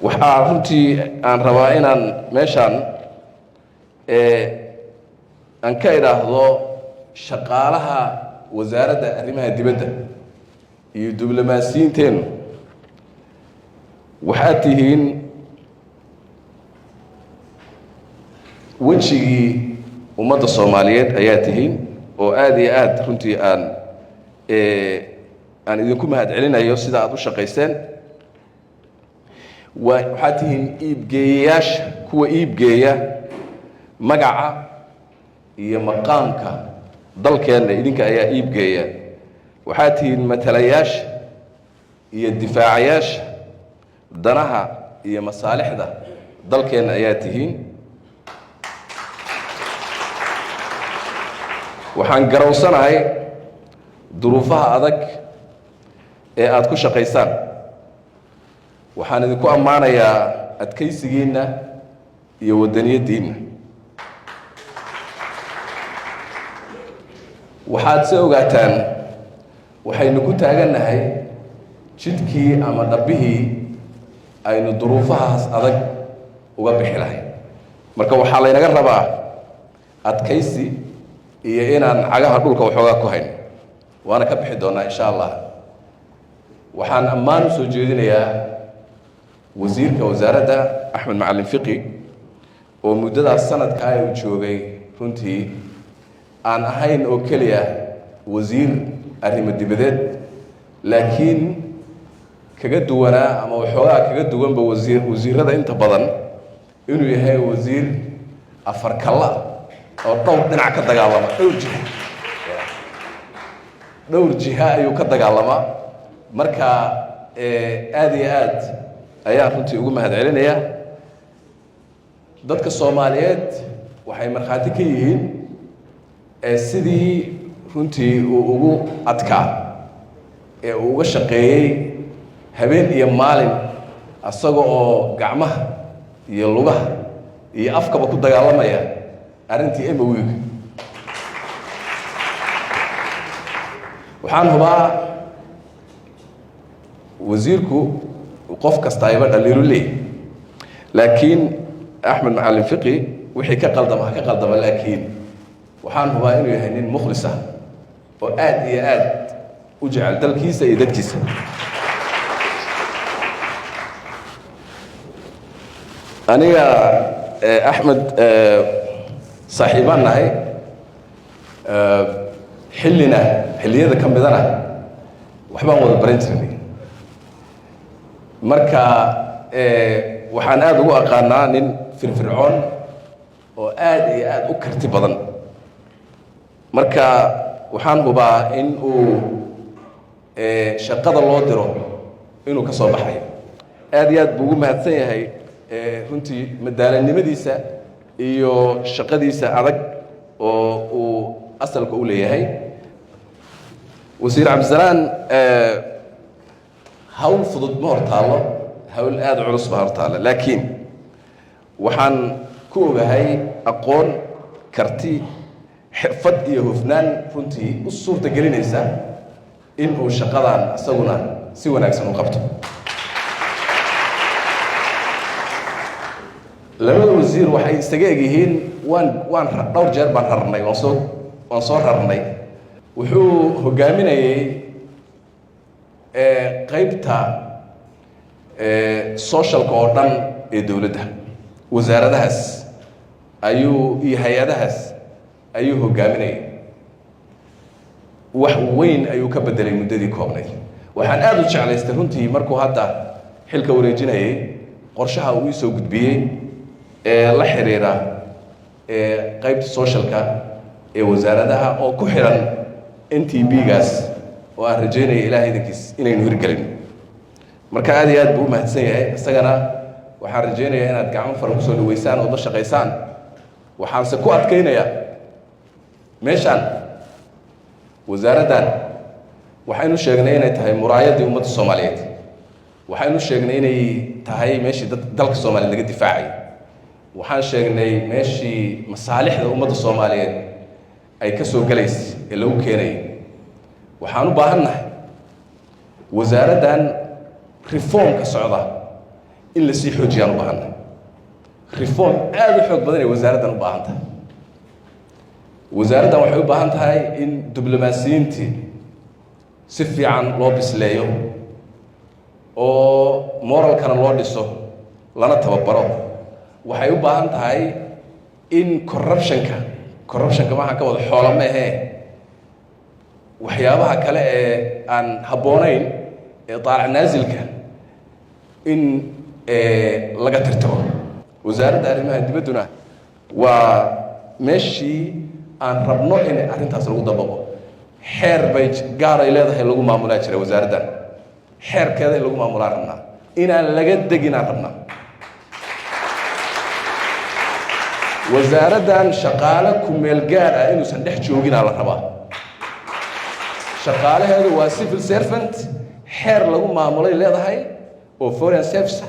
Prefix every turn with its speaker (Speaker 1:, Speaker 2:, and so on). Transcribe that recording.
Speaker 1: waxaa runtii aan rabaa inaan meeshaan aan ka idhaahdo shaqaalaha wasaaradda arrimaha dibadda iyo diblomaasiyiinteenu waxaad tihiin wejigii ummadda Soomaaliyeed ayaa tihiin oo aad iyo aad runtii aan idinku mahadcelinayo sida aad u shaqayseen. waxaad tihiin iibgeeyayaasha kuwa iibgeeya magaca iyo maqaamka dalkeenna idinka ayaa iibgeeya. waxaad tihiin matalayaasha iyo difaacayaasha danaha iyo masaalixda dalkeenna ayaa tihiin. waxaan garowsanahay duruufaha adag ee aad ku shaqaysaan. waxaan idinku ammaanayaa adkaysigiinna iyo waddaniyaddiinna. waxaad se ogaataan waxaynu ku taagannahay jidkii ama dhabbihii aynu duruufahaas adag uga bixi lahay. marka waxaa laynaga rabaa adkaysi iyo inaan cagaha dhulka waxoogaa ku hayno, waana ka bixi doonaa insha allah. waxaan ammaan u soo jeedinayaa wasiirka wasaaradda Axmed Macalin Fiqi oo muddadaas sanadkaa uu joogay runtii aan ahayn oo keliya wasiir arrimo dibadeed, laakiin kaga duwanaa ama waxoogaa kaga duwanba wasiirada inta badan inuu yahay wasiir afar kalla oo dhowr dhinac ka dagaalama, dhowr jiha ayuu ka dagaalamaa. marka aad iyo aad ayaan runtii ugu mahadcelinayaa. dadka Soomaaliyeed waxay markhaati ka yihiin sidii runtii uu ugu adkaa ee uu uga shaqeeyey habeen iyo maalin asaga oo gacmaha iyo lugaha iyo afkaba ku dagaalamaya arrintii MOU-ga. waxaan hubaa wasiirku qof kasta ayba dhaliilo leeyahay, laakiin Axmed Macalin Fiqi wixii ka qaldama ka qaldama, laakiin waxaan hubaa inuu yahay nin mukhlis ah oo aad iyo aad u jecel dalkiisa iyo dadkiisa. aniga Axmed saaxiibaan nahay xilliyada ka midana waxbaan wada baran jirnay. marka waxaan aad ugu aqaanaa nin firfircoon oo aad iyo aad u karti badan. marka waxaan hubaa in uu shaqada loo diro inuu ka soo baxayo. aad iyo aad buu ugu mahadsan yahay runtii madaalanimadiisa iyo shaqadiisa adag oo uu asalka u leeyahay. wasiir Cabdisalaan hawl fudud ma hortaalo, hawl aad u culus ma hortaalo, laakiin waxaan ku ogahay aqoon, karti, xirfad iyo hufnaan runtii u suurta gelinaysa in uu shaqadan isaguna si wanaagsan u qabto. labada wasiir waxay isaga egyihiin waan dhowr jeer baan rarnay, waan soo rarnay. wuxuu hogaaminayay qaybta socialka oo dhan ee dowladda, wasaaradahaas iyo hay-adahaas ayuu hogaaminayay. wax weyn ayuu ka bedelay muddadii koobnayd. waxaan aad u jeclaystay runtii markuu hadda xilka wareejinayay qorshaha uu ii soo gudbiyey ee la xiriira qaybta socialka ee wasaaradaha oo ku xiran NTB-gaas oo aan rajeynaya ilaahay idinkiis inaynu hirgelin. marka aad iyo aad buu u mahadsan yahay. isagana waxaan rajeynayaa inaad gacmo fara kusoo dhaweysaan oo la shaqaysaan. waxaanse ku adkaynayaa meeshaan wasaaraddan waxaynu sheegnay inay tahay muraayaddii ummadda Soomaaliyeed. waxaynu sheegnay inay tahay meeshii dalka Soomaaliya laga difaacay. waxaan sheegnay meeshii masaalixda ummadda Soomaaliyeed ay ka soo galaysay ee lagu keenay. waxaan u baahannahay wasaaraddan reformka socda in la sii xoojiyaan u baahannahay reform aad u xoog badan ay wasaaraddan u baahan tahay wasaaraddan waxay u baahan tahay in diblomaasiyiintii si fiican loo bisleeyo oo moralkana loo dhiso lana tababaro waxay u baahan tahay in corruptionka waxaan ka wada xoolo ma ahee waxyaabaha kale ee aan habboonayn ee daalac naasilka in laga tirtiro wasaaradda arrimaha dibadduna waa meeshii aan rabno in arrintaas lagu dabaqo xeer bay gaar ay leedahay lagu maamulaa jira wasaaraddan xeerkeeda in lagu maamulaan rabnaa inaan laga deginaan rabnaa wasaaraddan shaqaale ku meel gaar ah inuusan dhex jooginaa la rabaa shaqaalaheedu waa civil servant xeer lagu maamulay leedahay oo foreign service